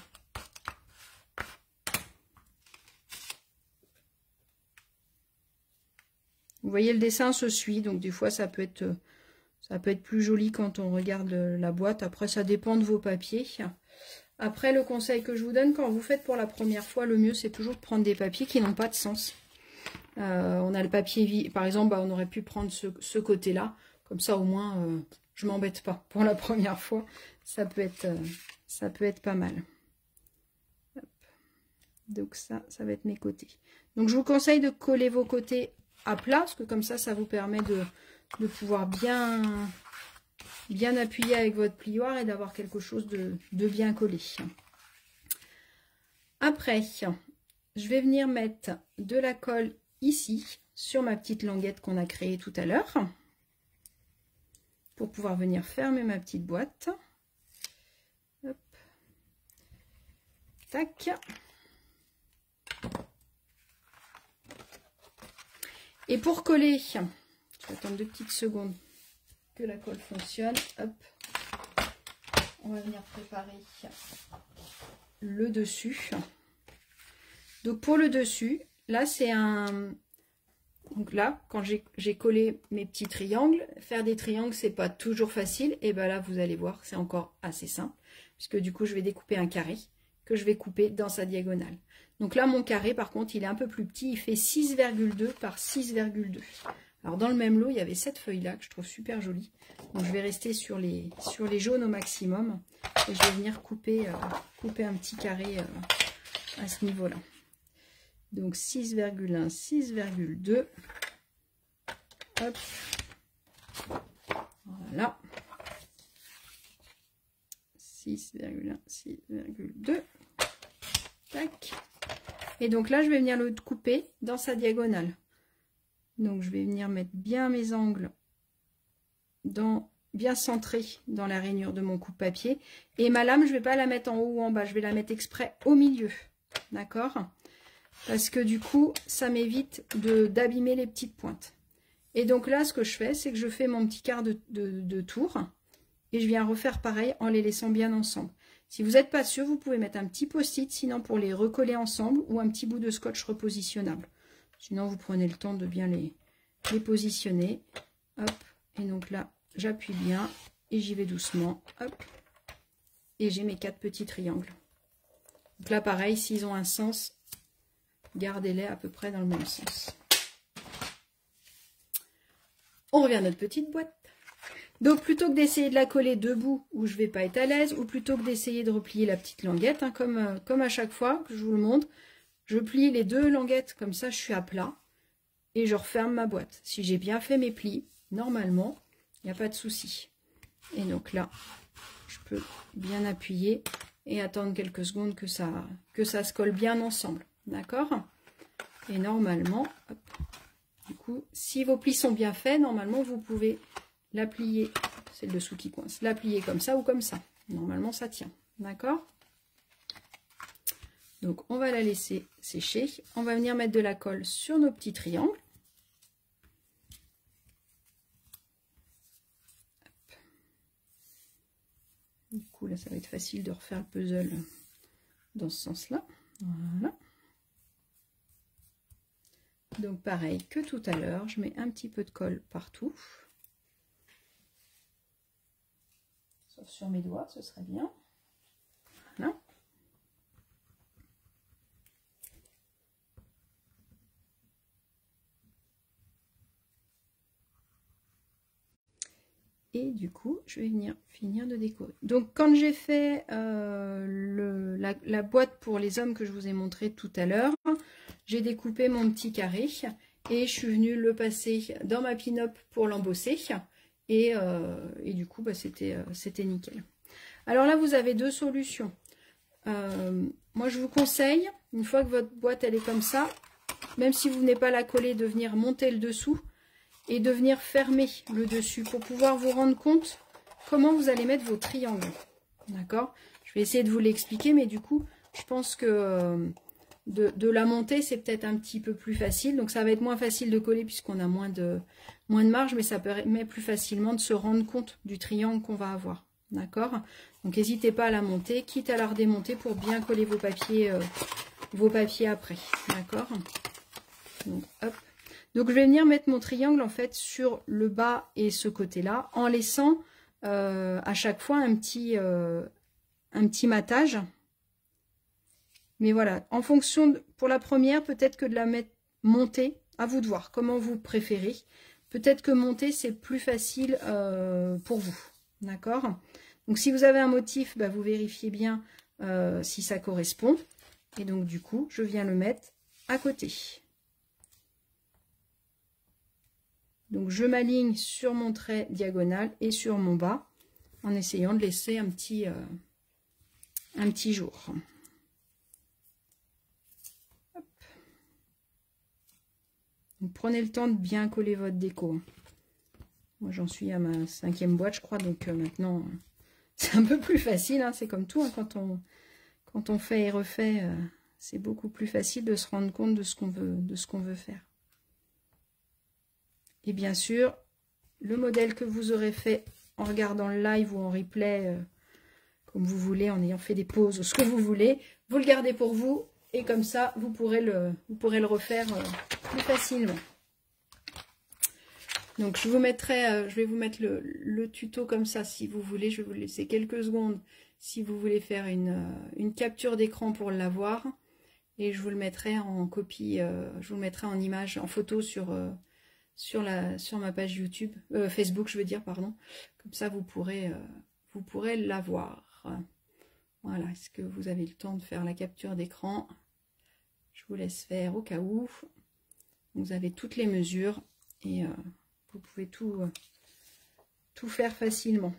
Vous voyez, le dessin se suit, donc des fois ça peut être plus joli quand on regarde la boîte. Après, ça dépend de vos papiers. Après, le conseil que je vous donne quand vous faites pour la première fois, le mieux c'est toujours de prendre des papiers qui n'ont pas de sens. On a le papier, par exemple, on aurait pu prendre ce côté-là, comme ça au moins je m'embête pas. Pour la première fois, ça peut être pas mal. Hop. Donc ça va être mes côtés. Donc je vous conseille de coller vos côtés à plat, parce que comme ça vous permet de pouvoir bien appuyer avec votre plioir et d'avoir quelque chose de bien collé. Après, je vais venir mettre de la colle ici, sur ma petite languette qu'on a créée tout à l'heure, pour pouvoir venir fermer ma petite boîte. Hop. Tac. Et pour coller, je vais attendre 2 petites secondes que la colle fonctionne. Hop. On va venir préparer le dessus. Donc pour le dessus, là c'est un... Donc là, quand j'ai collé mes petits triangles, faire des triangles, c'est pas toujours facile. Et bien là, vous allez voir, c'est encore assez simple. Puisque du coup, je vais découper un carré que je vais couper dans sa diagonale. Donc là, mon carré, par contre, il est un peu plus petit. Il fait 6,2 par 6,2. Alors dans le même lot, il y avait cette feuille-là que je trouve super jolie. Donc je vais rester sur les jaunes au maximum. Et je vais venir couper un petit carré à ce niveau-là. Donc 6,1, 6,2. Hop. Voilà. 6,1, 6,2. Tac. Et donc là, je vais venir le couper dans sa diagonale. Donc je vais venir mettre bien mes angles bien centrés dans la rainure de mon coupe-papier. Et ma lame, je ne vais pas la mettre en haut ou en bas, je vais la mettre exprès au milieu. D'accord ? Parce que du coup, ça m'évite d'abîmer les petites pointes. Et donc là, ce que je fais, c'est que je fais mon petit quart de tour. Et je viens refaire pareil en les laissant bien ensemble. Si vous n'êtes pas sûr, vous pouvez mettre un petit post-it, sinon pour les recoller ensemble, ou un petit bout de scotch repositionnable. Sinon, vous prenez le temps de bien les positionner. Hop. Et donc là, j'appuie bien et j'y vais doucement. Hop. Et j'ai mes 4 petits triangles. Donc là, pareil, s'ils ont un sens, gardez-les à peu près dans le même sens. On revient à notre petite boîte. Donc plutôt que d'essayer de la coller debout où je ne vais pas être à l'aise, ou plutôt que d'essayer de replier la petite languette, hein, comme à chaque fois que je vous le montre, je plie les 2 languettes comme ça, je suis à plat et je referme ma boîte. Si j'ai bien fait mes plis, normalement, il n'y a pas de souci. Et donc là, je peux bien appuyer et attendre quelques secondes que ça se colle bien ensemble. D'accord? Et normalement, hop, du coup, si vos plis sont bien faits, normalement, vous pouvez la plier, c'est le dessous qui coince, la plier comme ça ou comme ça. Normalement, ça tient. D'accord? Donc, on va la laisser sécher. On va venir mettre de la colle sur nos petits triangles. Hop. Du coup, là, ça va être facile de refaire le puzzle dans ce sens-là. Voilà. Donc, pareil que tout à l'heure, je mets un petit peu de colle partout. Sauf sur mes doigts, ce serait bien. Voilà. Et du coup, je vais venir finir de décorer. Donc, quand j'ai fait la boîte pour les hommes que je vous ai montré tout à l'heure, j'ai découpé mon petit carré et je suis venue le passer dans ma pin-up pour l'embosser. Et du coup, bah, c'était nickel. Alors là, vous avez 2 solutions. Moi, je vous conseille, une fois que votre boîte elle est comme ça, même si vous n'avez pas la coller, de venir monter le dessous et de venir fermer le dessus pour pouvoir vous rendre compte comment vous allez mettre vos triangles. D'accord? Je vais essayer de vous l'expliquer, mais du coup, je pense que de la monter, c'est peut-être un petit peu plus facile. Donc, ça va être moins facile de coller puisqu'on a moins de marge, mais ça permet plus facilement de se rendre compte du triangle qu'on va avoir. D'accord? Donc, n'hésitez pas à la monter, quitte à la redémonter pour bien coller vos papiers après. D'accord? Donc, hop. Donc, je vais venir mettre mon triangle, en fait, sur le bas et ce côté-là, en laissant à chaque fois un petit matage. Mais voilà, en fonction, pour la première, peut-être que de la mettre montée, à vous de voir comment vous préférez. Peut-être que monter, c'est plus facile pour vous. D'accord? Donc, si vous avez un motif, bah, vous vérifiez bien si ça correspond. Et donc, du coup, je viens le mettre à côté. Donc, je m'aligne sur mon trait diagonal et sur mon bas en essayant de laisser un petit jour. Hop. Donc, prenez le temps de bien coller votre déco. Moi, j'en suis à ma 5e boîte, je crois. Donc, maintenant, c'est un peu plus facile. Hein, c'est comme tout. Hein, quand on fait et refait, c'est beaucoup plus facile de se rendre compte de ce qu'on veut faire. Et bien sûr, le modèle que vous aurez fait en regardant le live ou en replay, comme vous voulez, en ayant fait des pauses, ce que vous voulez, vous le gardez pour vous. Et comme ça, vous pourrez le refaire plus facilement. Donc, je vais vous mettre le tuto comme ça, si vous voulez. Je vais vous laisser quelques secondes si vous voulez faire une capture d'écran pour l'avoir. Et je vous le mettrai en copie, je vous le mettrai en image, en photo sur ma page YouTube, Facebook, je veux dire, pardon. Comme ça, vous pourrez l'avoir. Voilà, est-ce que vous avez le temps de faire la capture d'écran? Je vous laisse faire au cas où. Vous avez toutes les mesures et vous pouvez tout faire facilement.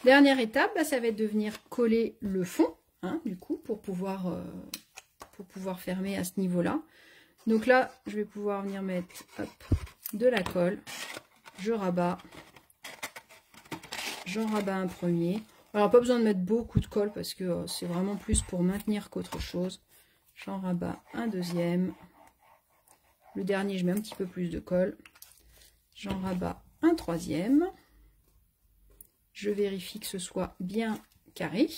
Dernière étape, bah, ça va être de venir coller le fond, hein, du coup, pour pouvoir fermer à ce niveau-là. Donc là, je vais pouvoir venir mettre hop, de la colle. Je rabats. J'en rabats un premier. Alors, pas besoin de mettre beaucoup de colle parce que c'est vraiment plus pour maintenir qu'autre chose. J'en rabats un deuxième. Le dernier, je mets un petit peu plus de colle. J'en rabats un troisième. Je vérifie que ce soit bien carré.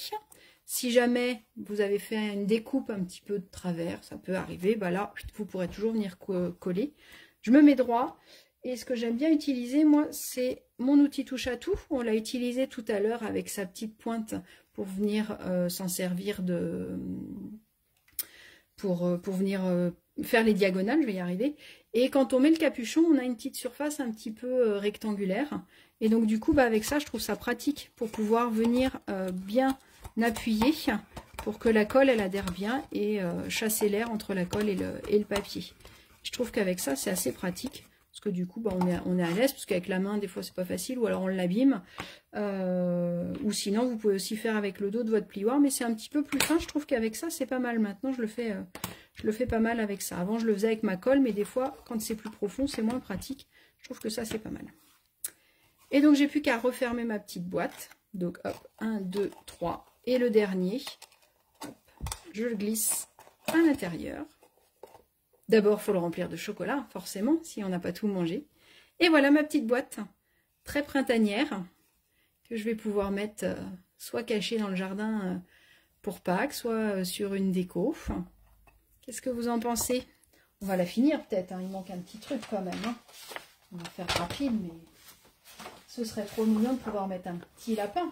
Si jamais vous avez fait une découpe un petit peu de travers, ça peut arriver, bah là, vous pourrez toujours venir coller. Je me mets droit. Et ce que j'aime bien utiliser, moi, c'est mon outil touche à tout. On l'a utilisé tout à l'heure avec sa petite pointe pour venir s'en servir pour venir faire les diagonales, je vais y arriver. Et quand on met le capuchon, on a une petite surface un petit peu rectangulaire. Et donc du coup, bah, avec ça, je trouve ça pratique pour pouvoir venir bien appuyer pour que la colle, elle adhère bien et chasser l'air entre la colle et le papier. Je trouve qu'avec ça, c'est assez pratique. Parce que du coup, bah, on est à l'aise, parce qu'avec la main, des fois, c'est pas facile, ou alors on l'abîme. Ou sinon, vous pouvez aussi faire avec le dos de votre plioir, mais c'est un petit peu plus fin. Je trouve qu'avec ça, c'est pas mal. Maintenant, je le fais pas mal avec ça. Avant, je le faisais avec ma colle, mais des fois, quand c'est plus profond, c'est moins pratique. Je trouve que ça, c'est pas mal. Et donc, j'ai plus qu'à refermer ma petite boîte. Donc, hop, 1, 2, 3. Et le dernier, hop, je le glisse à l'intérieur. D'abord, il faut le remplir de chocolat, forcément, si on n'a pas tout mangé. Et voilà ma petite boîte, très printanière, que je vais pouvoir mettre soit cachée dans le jardin pour Pâques, soit sur une déco. Qu'est-ce que vous en pensez? On va la finir peut-être, hein. Il manque un petit truc quand même. Hein. On va faire rapide, mais ce serait trop mignon de pouvoir mettre un petit lapin.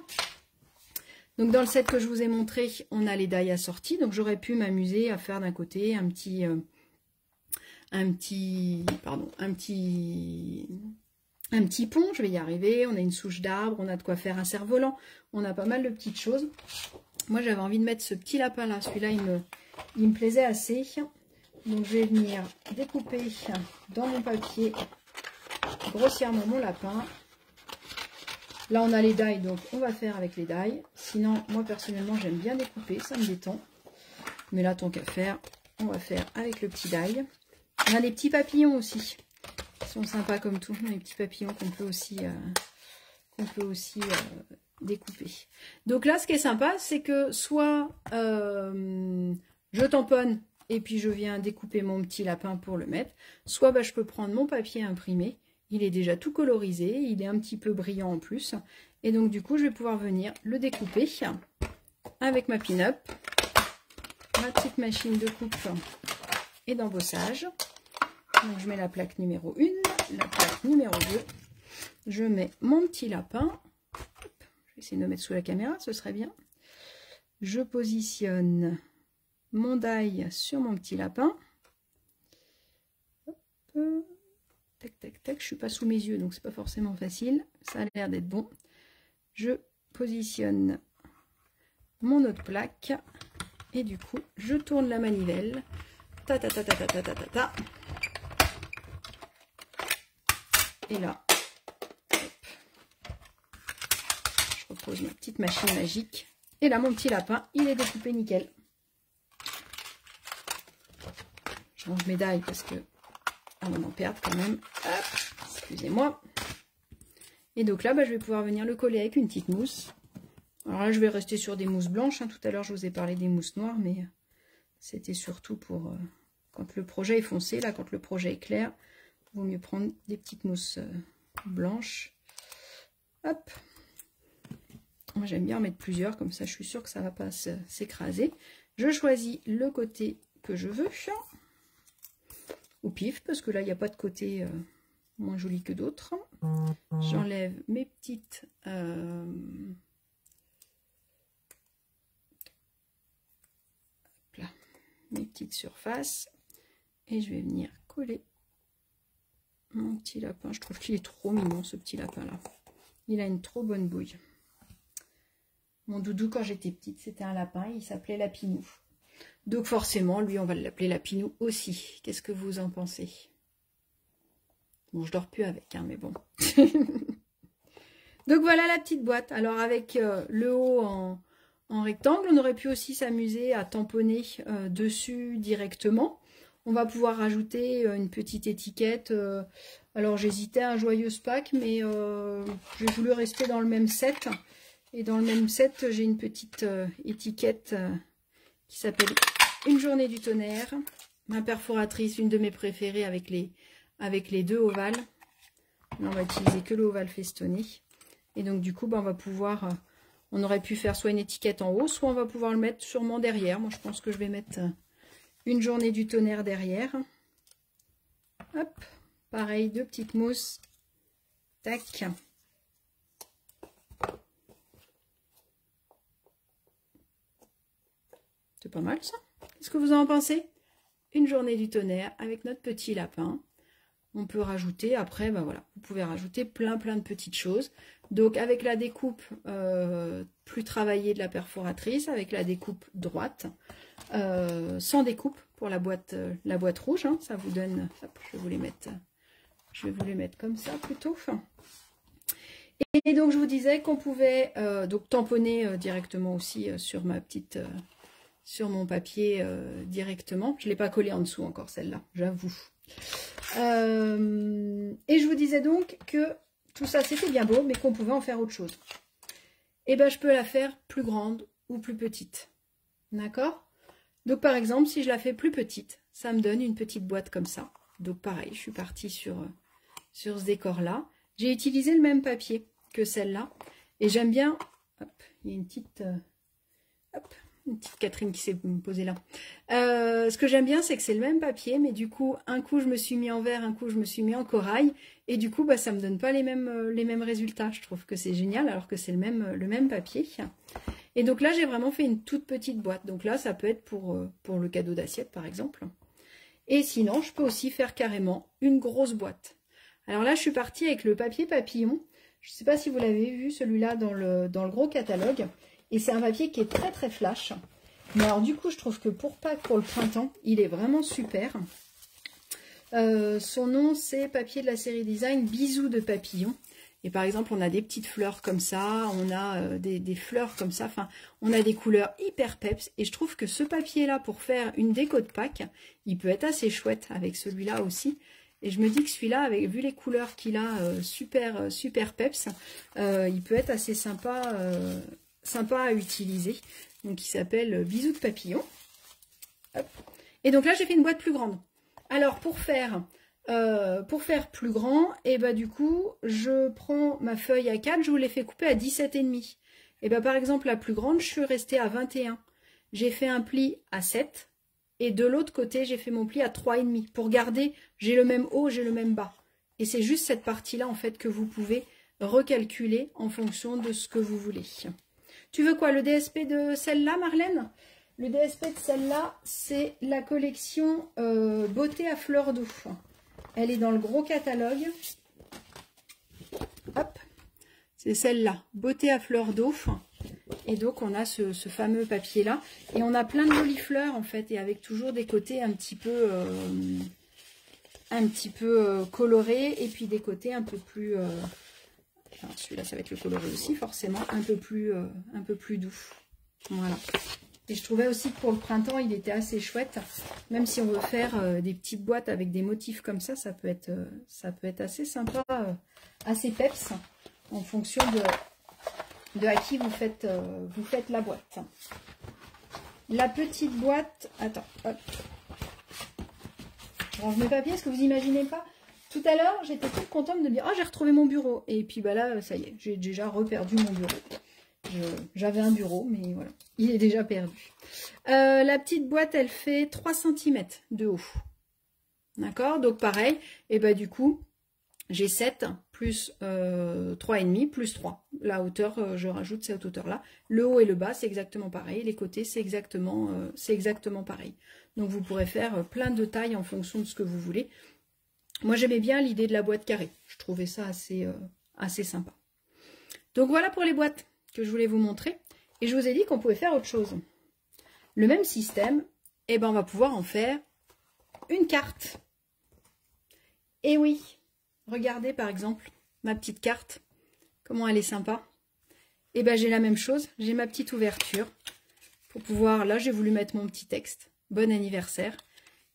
Donc dans le set que je vous ai montré, on a les die assortis. Donc j'aurais pu m'amuser à faire d'un côté un petit pont, je vais y arriver. On a une souche d'arbre, on a de quoi faire un cerf-volant. On a pas mal de petites choses. Moi, j'avais envie de mettre ce petit lapin là. Celui-là, il me plaisait assez. Donc, je vais venir découper dans mon papier grossièrement mon lapin. Là, on a les die, donc on va faire avec les die. Sinon, moi, personnellement, j'aime bien découper. Ça me détend. Mais là, tant qu'à faire, on va faire avec le petit die. On a des petits papillons aussi, qui sont sympas comme tout. Les petits papillons qu'on peut aussi, découper. Donc là, ce qui est sympa, c'est que soit je tamponne et puis je viens découper mon petit lapin pour le mettre, soit bah, je peux prendre mon papier imprimé. Il est déjà tout colorisé, il est un petit peu brillant en plus. Et donc du coup, je vais pouvoir venir le découper avec ma pin-up, ma petite machine de coupe et d'embossage. Donc je mets la plaque numéro 1, la plaque numéro 2. Je mets mon petit lapin. Je vais essayer de le mettre sous la caméra, ce serait bien. Je positionne mon die sur mon petit lapin. Hop. Tac, tac, tac. Je ne suis pas sous mes yeux, donc c'est pas forcément facile. Ça a l'air d'être bon. Je positionne mon autre plaque. Et du coup, je tourne la manivelle. Ta ta ta ta ta ta ta ta ta. Et là, hop, je repose ma petite machine magique. Et là, mon petit lapin, il est découpé nickel. Je range mes die parce que avant d'en perdre quand même. Excusez-moi. Et donc là, je vais pouvoir venir le coller avec une petite mousse. Alors là, je vais rester sur des mousses blanches. Hein. Tout à l'heure, je vous ai parlé des mousses noires, mais c'était surtout pour quand le projet est foncé. Là, quand le projet est clair, il vaut mieux prendre des petites mousses blanches. Hop. Moi, j'aime bien en mettre plusieurs, comme ça, je suis sûre que ça ne va pas s'écraser. Je choisis le côté que je veux. Au pif, parce que là, il n'y a pas de côté moins joli que d'autres. J'enlève mes petites... mes petites surfaces et je vais venir coller mon petit lapin. Je trouve qu'il est trop mignon, ce petit lapin là. Il a une trop bonne bouille. Mon doudou quand j'étais petite, c'était un lapin, il s'appelait Lapinou. Donc forcément, lui on va l'appeler Lapinou aussi. Qu'est-ce que vous en pensez? Bon, je dors plus avec, hein, mais bon. Donc voilà la petite boîte. Alors avec le haut en rectangle, on aurait pu aussi s'amuser à tamponner dessus directement. On va pouvoir rajouter une petite étiquette. Alors j'hésitais à un joyeuse Pâques, mais j'ai voulu rester dans le même set. Et dans le même set, j'ai une petite étiquette qui s'appelle Une journée du tonnerre. Ma perforatrice, une de mes préférées avec les deux ovales. Là, on va utiliser que le ovale festonné. Et donc du coup, on va pouvoir... on aurait pu faire soit une étiquette en haut, soit on va pouvoir le mettre sûrement derrière. Moi, je pense que je vais mettre une journée du tonnerre derrière. Hop, pareil, deux petites mousses. Tac. C'est pas mal, ça. Qu'est-ce que vous en pensez? Une journée du tonnerre avec notre petit lapin. On peut rajouter, après, voilà, vous pouvez rajouter plein de petites choses. Donc avec la découpe plus travaillée de la perforatrice, avec la découpe droite, sans découpe pour la boîte rouge, hein, ça vous donne, hop, je vais vous les mettre comme ça plutôt. Et donc je vous disais qu'on pouvait donc tamponner directement aussi sur sur mon papier directement. Je ne l'ai pas collé en dessous encore celle-là, j'avoue. Et je vous disais donc que tout ça c'était bien beau, mais qu'on pouvait en faire autre chose. Et je peux la faire plus grande ou plus petite. D'accord? Donc par exemple, si je la fais plus petite, ça me donne une petite boîte comme ça. Donc pareil, je suis partie sur ce décor-là. J'ai utilisé le même papier que celle-là. Et j'aime bien... Hop, il y a une petite Catherine qui s'est posée là. Ce que j'aime bien, c'est que c'est le même papier, mais du coup, un coup je me suis mis en vert, un coup je me suis mis en corail, et du coup, ça me donne pas les mêmes résultats. Je trouve que c'est génial, alors que c'est le même papier. Et donc là, j'ai vraiment fait une toute petite boîte. Donc là, ça peut être pour le cadeau d'assiette, par exemple. Et sinon, je peux aussi faire carrément une grosse boîte. Alors là, je suis partie avec le papier papillon. Je ne sais pas si vous l'avez vu, celui-là, dans le gros catalogue. Et c'est un papier qui est très flash. Mais alors du coup, je trouve que pour Pâques, pour le printemps, il est vraiment super. Son nom, c'est papier de la série design Bisous de papillon. Et par exemple, on a des petites fleurs comme ça, on a des fleurs comme ça. Enfin, on a des couleurs hyper peps. Et je trouve que ce papier-là, pour faire une déco de Pâques, il peut être assez chouette avec celui-là aussi. Et je me dis que celui-là, vu les couleurs qu'il a, super peps, il peut être assez sympa à utiliser. Donc il s'appelle Bisous de papillon. Hop. Et donc là j'ai fait une boîte plus grande. Alors pour faire plus grand, et du coup je prends ma feuille A4, je vous l'ai fait couper à 17,5. Et par exemple la plus grande, je suis restée à 21. J'ai fait un pli à 7 et de l'autre côté j'ai fait mon pli à 3,5 pour garder, j'ai le même haut, j'ai le même bas. Et c'est juste cette partie là en fait que vous pouvez recalculer en fonction de ce que vous voulez. Tu veux quoi, le DSP de celle-là, Marlène? Le DSP de celle-là, c'est la collection Beauté à fleurs d'eau. Elle est dans le gros catalogue. Hop, c'est celle-là, Beauté à fleurs d'eau. Et donc, on a ce fameux papier-là. Et on a plein de jolies fleurs, en fait, et avec toujours des côtés un petit peu colorés, et puis des côtés un peu plus... celui-là, ça va être le coloré aussi, forcément, un peu plus doux. Voilà. Et je trouvais aussi que pour le printemps, il était assez chouette. Même si on veut faire des petites boîtes avec des motifs comme ça peut être assez sympa, assez peps, en fonction de à qui vous faites la boîte. La petite boîte, attends, hop. Je range mes papiers, est-ce que vous imaginez pas? Tout à l'heure, j'étais toute contente de me dire, oh, j'ai retrouvé mon bureau. Et puis bah là, ça y est, j'ai déjà reperdu mon bureau. J'avais un bureau, mais voilà, il est déjà perdu. La petite boîte, elle fait 3 cm de haut. D'accord? Donc pareil, et bah du coup, j'ai 7 plus 3,5 plus 3. La hauteur, je rajoute cette hauteur-là. Le haut et le bas, c'est exactement pareil. Les côtés, c'est exactement pareil. Donc vous pourrez faire plein de tailles en fonction de ce que vous voulez. Moi, j'aimais bien l'idée de la boîte carrée. Je trouvais ça assez sympa. Donc voilà pour les boîtes que je voulais vous montrer. Et je vous ai dit qu'on pouvait faire autre chose. Le même système, eh ben, on va pouvoir en faire une carte. Et oui, regardez par exemple ma petite carte. Comment elle est sympa. Et ben, j'ai la même chose. J'ai ma petite ouverture. Pour pouvoir, là, j'ai voulu mettre mon petit texte. Bon anniversaire.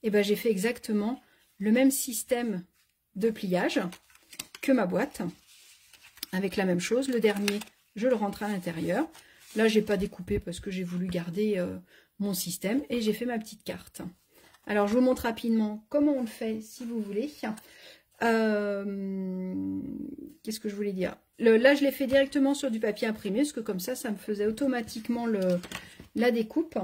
Et ben, j'ai fait exactement le même système de pliage que ma boîte. Avec la même chose. Le dernier, je le rentre à l'intérieur. Là, j'ai pas découpé parce que j'ai voulu garder mon système. Et j'ai fait ma petite carte. Alors, je vous montre rapidement comment on le fait, si vous voulez. Qu'est-ce que je voulais dire? Là, je l'ai fait directement sur du papier imprimé, parce que comme ça me faisait automatiquement la découpe.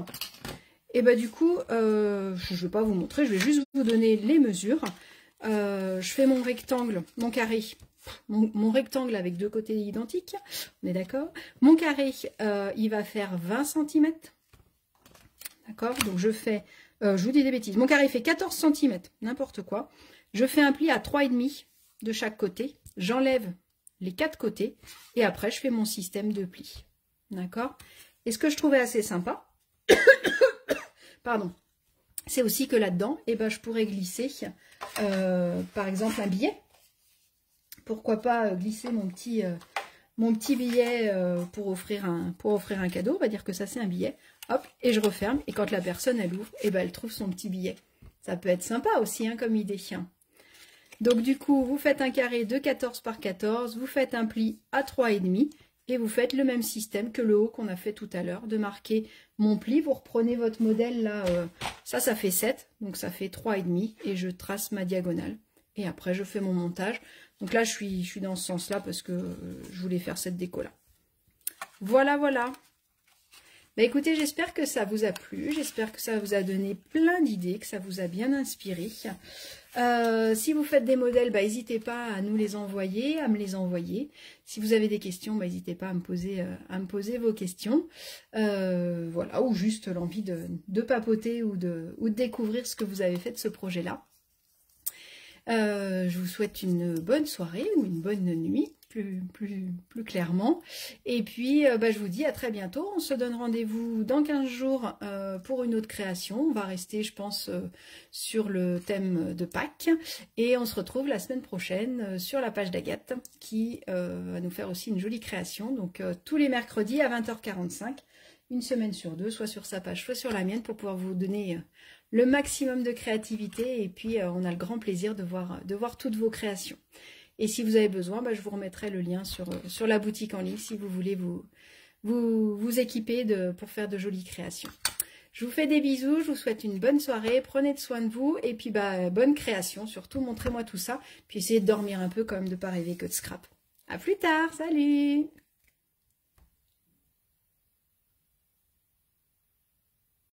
Et bah du coup, je ne vais pas vous montrer, je vais juste vous donner les mesures. Je fais mon rectangle, mon carré, mon rectangle avec deux côtés identiques, on est d'accord? Mon carré, il va faire 20 cm. D'accord? Donc je fais, je vous dis des bêtises, mon carré fait 14 cm, n'importe quoi. Je fais un pli à 3,5 de chaque côté, j'enlève les 4 côtés et après je fais mon système de plis. D'accord? Et ce que je trouvais assez sympa, pardon, c'est aussi que là-dedans, eh ben, je pourrais glisser par exemple un billet. Pourquoi pas glisser mon petit billet pour offrir un cadeau. On va dire que ça c'est un billet. Hop, et je referme. Et quand la personne elle ouvre, eh ben, elle trouve son petit billet. Ça peut être sympa aussi hein, comme idée. Donc du coup, vous faites un carré de 14 par 14, vous faites un pli à 3,5 et vous faites le même système que le haut qu'on a fait tout à l'heure, de marquer mon pli. Vous reprenez votre modèle là, ça fait 7, donc ça fait 3,5 et je trace ma diagonale. Et après, je fais mon montage. Donc là, je suis dans ce sens-là parce que je voulais faire cette déco-là. Voilà, voilà. Bah écoutez, j'espère que ça vous a plu, j'espère que ça vous a donné plein d'idées, que ça vous a bien inspiré. Si vous faites des modèles, bah, n'hésitez pas à nous les envoyer, à me les envoyer. Si vous avez des questions, bah, n'hésitez pas à me poser vos questions. Voilà, ou juste l'envie de papoter ou de découvrir ce que vous avez fait de ce projet-là. Je vous souhaite une bonne soirée ou une bonne nuit, plus clairement. Et puis, bah, je vous dis à très bientôt. On se donne rendez-vous dans 15 jours pour une autre création. On va rester, je pense, sur le thème de Pâques. Et on se retrouve la semaine prochaine sur la page d'Agathe qui va nous faire aussi une jolie création. Donc, tous les mercredis à 20h45, une semaine sur deux, soit sur sa page, soit sur la mienne, pour pouvoir vous donner le maximum de créativité. Et puis, on a le grand plaisir de voir toutes vos créations. Et si vous avez besoin, bah, je vous remettrai le lien sur la boutique en ligne si vous voulez vous équiper pour faire de jolies créations. Je vous fais des bisous, je vous souhaite une bonne soirée, prenez soin de vous et puis bah, bonne création, surtout montrez-moi tout ça. Puis essayez de dormir un peu quand même, de ne pas rêver que de scrap. À plus tard, salut!